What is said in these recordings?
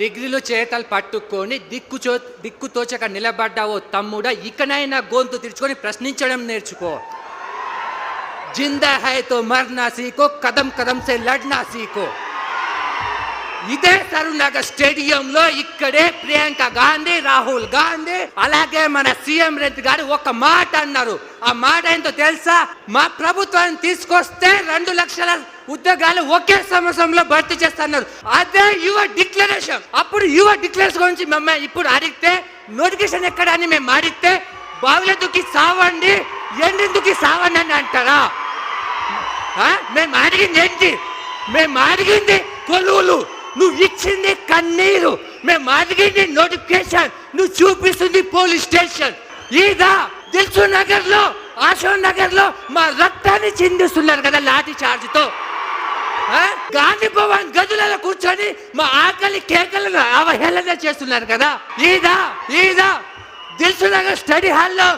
డిగ్రీలు చేతలు పట్టుకొని దిక్కుతోచక నిలబడ్డావో తమ్ముడా, ఇకనైనా గొంతు తెరుచుకొని ప్రశ్నించడం నేర్చుకో. జిందా హై తో మర్నా సీకో, కదం కదం సే లడ్నా సీకో. ఇదే సరునగర్ స్టేడియంలో ఇక్కడే ప్రియాంక గాంధీ, రాహుల్ గాంధీ, అలాగే మన సీఎం రేవంత్ గారు ఒక మాట అన్నారు. ఆ మాట ఏంటో తెలుసా? మా ప్రభుత్వాన్ని తీసుకొస్తే 2 లక్షల ఉద్యోగాలు ఒకే సంవత్సరంలో భర్తీ చేస్తున్నారు. అదే యువర్ డిక్లరేషన్. అప్పుడు యువర్ డిక్లరేషన్ గురించి మమ్మల్ని ఇప్పుడు అడిగితే నోటిఫికేషన్ ఎక్కడ అని మేము అడిగితే బావులెందుకు సావండి, ఎండెందుకు సావండి అని అంటారా? మేము అడిగింది ఏంటి? మేము అడిగింది కొలువులు, నువ్వు ఇచ్చింది కన్నీరు. మేము అడిగింది నోటిఫికేషన్, నువ్వు చూపిస్తుంది పోలీస్ స్టేషన్. ఇదా దిల్సు నగర్ లో, అశోక్ నగర్ లో మా రక్తాన్ని చిందిస్తున్నారు కదా లాఠీ చార్జ్ తో. గాంధీ భవన్ గదులలో కూర్చొని మా ఆకలి కేకలను అవహేళన చేస్తున్నారు కదా. ఈదా దిల్సు నగర్ స్టడీ హాల్లో,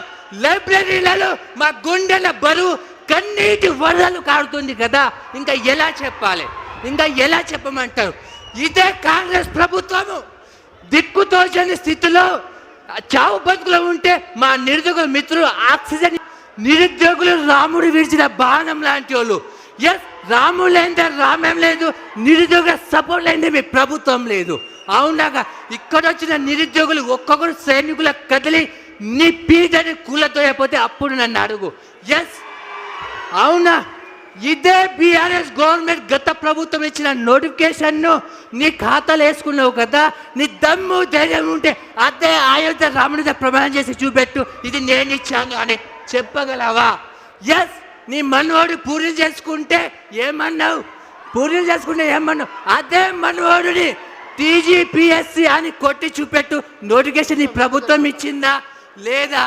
లైబ్రరీలలో మా గుండెల బరువు కన్నీటి వరదలు కారుతుంది కదా. ఇంకా ఎలా చెప్పాలి? ఇంకా ఎలా చెప్పమంటారు? ఇదే కాంగ్రెస్ ప్రభుత్వము దిక్కుతోచని స్థితిలో చావు బతుకులో ఉంటే మా నిరుద్యోగుల మిత్రులు ఆక్సిజన్, నిరుద్యోగులు రాముడు విడిచిన బాణం లాంటి వాళ్ళు. ఎస్, రాముడు లేదంటే రామేం లేదు, నిరుద్యోగ సపోర్ట్ లేదంటే మీ ప్రభుత్వం లేదు. అవునాగా ఇక్కడ వచ్చిన నిరుద్యోగులు ఒక్కొక్కరు సైనికుల కదిలి నీ పీదని కూలతో అయిపోతే అప్పుడు నన్ను అడుగు. ఎస్, అవునా? ఇదే బీఆర్ఎస్ గవర్నమెంట్ గత ప్రభుత్వం ఇచ్చిన నోటిఫికేషన్ను నీ ఖాతాలో వేసుకున్నావు కదా. నీ దమ్ము ధైర్యం ఉంటే అదే అయోధ్య రాముడి ప్రమాణం చేసి చూపెట్టు, ఇది నేను ఇచ్చాను అని చెప్పగలవా? ఎస్, నీ మనవాడు పూరీలు చేసుకుంటే ఏమన్నావు? అదే మనవాడుని టీజీపీఎస్సీ అని కొట్టి చూపెట్టు. నోటిఫికేషన్ నీ ప్రభుత్వం ఇచ్చిందా లేదా?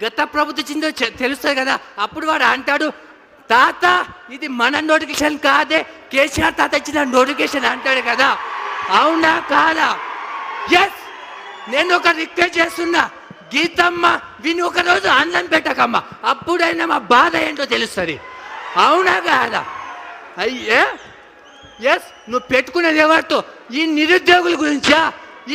గత ప్రభుత్వం ఇచ్చిందో తెలుస్తుంది కదా. అప్పుడు వాడు అంటాడు, తాత ఇది మన నోటిఫికేషన్ కాదే, కేసీఆర్ తాత ఇచ్చిన నోటిఫికేషన్ అంటాడు కదా. అవునా కాదా? ఎస్, నేను ఒక రిక్వెస్ట్ చేస్తున్నా, గీతమ్మ విని ఒకరోజు అన్నం పెట్టకమ్మ, అప్పుడైనా మా బాధ ఏంటో తెలుస్తుంది. అవునా కాదా? అయ్యే ఎస్, నువ్వు పెట్టుకునేది ఎవరితో? ఈ నిరుద్యోగుల గురించా?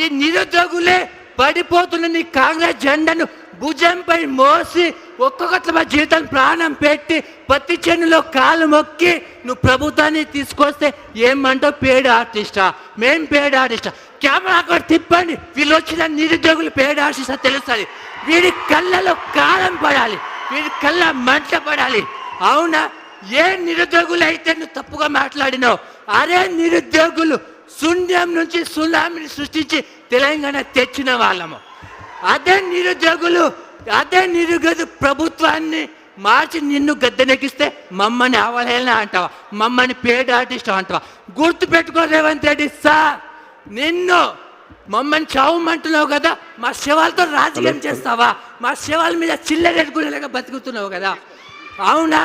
ఈ నిరుద్యోగులే పడిపోతున్న నీ కాంగ్రెస్ జెండాను భుజంపై మోసి ఒక్కొక్కట్ల మా జీవితం ప్రాణం పెట్టి పత్తి చేనులో కాలు మొక్కి నువ్వు ప్రభుత్వాన్ని తీసుకొస్తే ఏమంటావు? పేడ్ ఆర్టిస్టా? మేం పేడ్ ఆర్టిస్టా? కెమెరా అక్కడ తిప్పండి, వీళ్ళు వచ్చిన నిరుద్యోగులు పేడ్ ఆర్టిస్టా తెలుస్తుంది. వీడి కళ్ళలో కాలం పడాలి, వీడి కళ్ళ మంట పడాలి. అవునా? ఏ నిరుద్యోగులు అయితే నువ్వు తప్పుగా మాట్లాడినావు, అదే నిరుద్యోగులు శూన్యం నుంచి సునామీని సృష్టించి తెలంగాణ తెచ్చిన వాళ్ళము. అదే నిరుగదు ప్రభుత్వాన్ని మార్చి నిన్ను గద్దెనెక్కిస్తే మమ్మల్ని అవహేళన అంటావా? మమ్మల్ని పేడ్ ఆర్టిస్ట్ అంటావా? గుర్తు పెట్టుకో రేవంత్ రెడ్డి సార్, నిన్ను మమ్మల్ని చావమంటున్నావు కదా, మా శవాలతో రాజకీయం చేస్తావా? మా శవాల మీద చిల్లరెట్టుకునేలాగా బతుకుతున్నావు కదా. అవునా?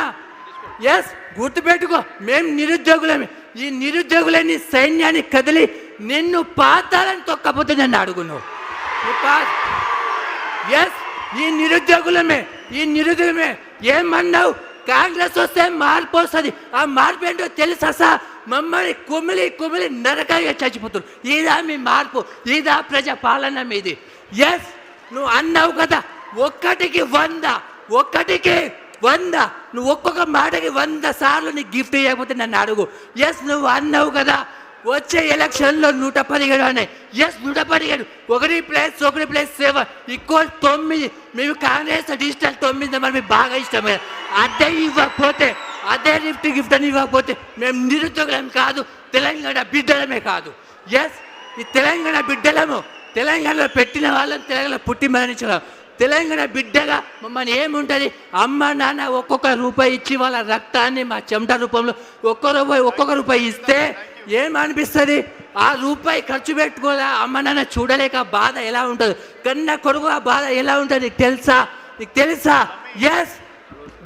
ఎస్, గుర్తుపెట్టుకో, మేము నిరుద్యోగులమే. ఈ నిరుద్యోగులని సైన్యాన్ని కదిలి నిన్ను పాతాలని తొక్కపోతే నన్ను అడుగున్నావు. ఎస్, ఈ నిరుద్యోగులమే ఏమన్నావు? కాంగ్రెస్ వస్తే మార్పు వస్తుంది. ఆ మార్పు ఏంటో తెలుసా సార్? మమ్మల్ని కుమిలి నరకంగా చచ్చిపోతున్నారు. ఇదా మీ మార్పు? ఇదా ప్రజా పాలన మీది? ఎస్, నువ్వు అన్నావు కదా, ఒక్కటికి 100 నువ్వు ఒక్కొక్క మాటకి 100 సార్లు నీకు గిఫ్ట్ ఇవ్వకపోతే నన్ను అడుగు. ఎస్, నువ్వు అన్నావు కదా వచ్చే ఎలక్షన్లో 117 అన్నాయి. ఎస్, 117, 1+7 = 9. మేము కాంగ్రెస్ డిజిటల్ 9 మరి మీకు బాగా ఇష్టమే. అదే ఇవ్వకపోతే, అదే గిఫ్ట్ అని ఇవ్వకపోతే మేము నిరుద్యోగులం కాదు, తెలంగాణ బిడ్డలమే కాదు. ఎస్, ఈ తెలంగాణ బిడ్డలము, తెలంగాణలో పెట్టిన వాళ్ళని, తెలంగాణలో పుట్టి మరణించిన తెలంగాణ బిడ్డగా మమ్మల్ని ఏముంటుంది? అమ్మ నాన్న ఒక్కొక్క రూపాయి ఇచ్చి వాళ్ళ రక్తాన్ని మా చెమట రూపంలో ఒక్కొక్క రూపాయి ఇస్తే ఏమనిపిస్తుంది? ఆ రూపాయి ఖర్చు పెట్టుకోదా అమ్మ నాన్న చూడలేక బాధ ఎలా ఉంటుంది? కన్న కొడుకు ఆ బాధ ఎలా ఉంటుంది నీకు తెలుసా? ఎస్,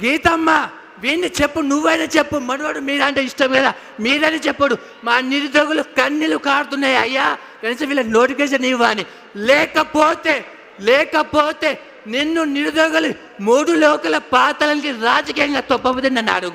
గీతమ్మ వీడిని చెప్పు, నువ్వైనా చెప్పు. మనవాడు మీరంటే ఇష్టం కదా, మీరని చెప్పడు. మా నిరుద్యోగులు కన్నీళ్ళు కారుతున్నాయి అయ్యా, కనీసం వీళ్ళ నోటిఫికేషన్ ఇవ్వని. లేకపోతే నిన్ను నిరుద్యోగులు 3 లోకల పాతలకి రాజకీయంగా తొప్పకపోతే నన్ను అడుగు.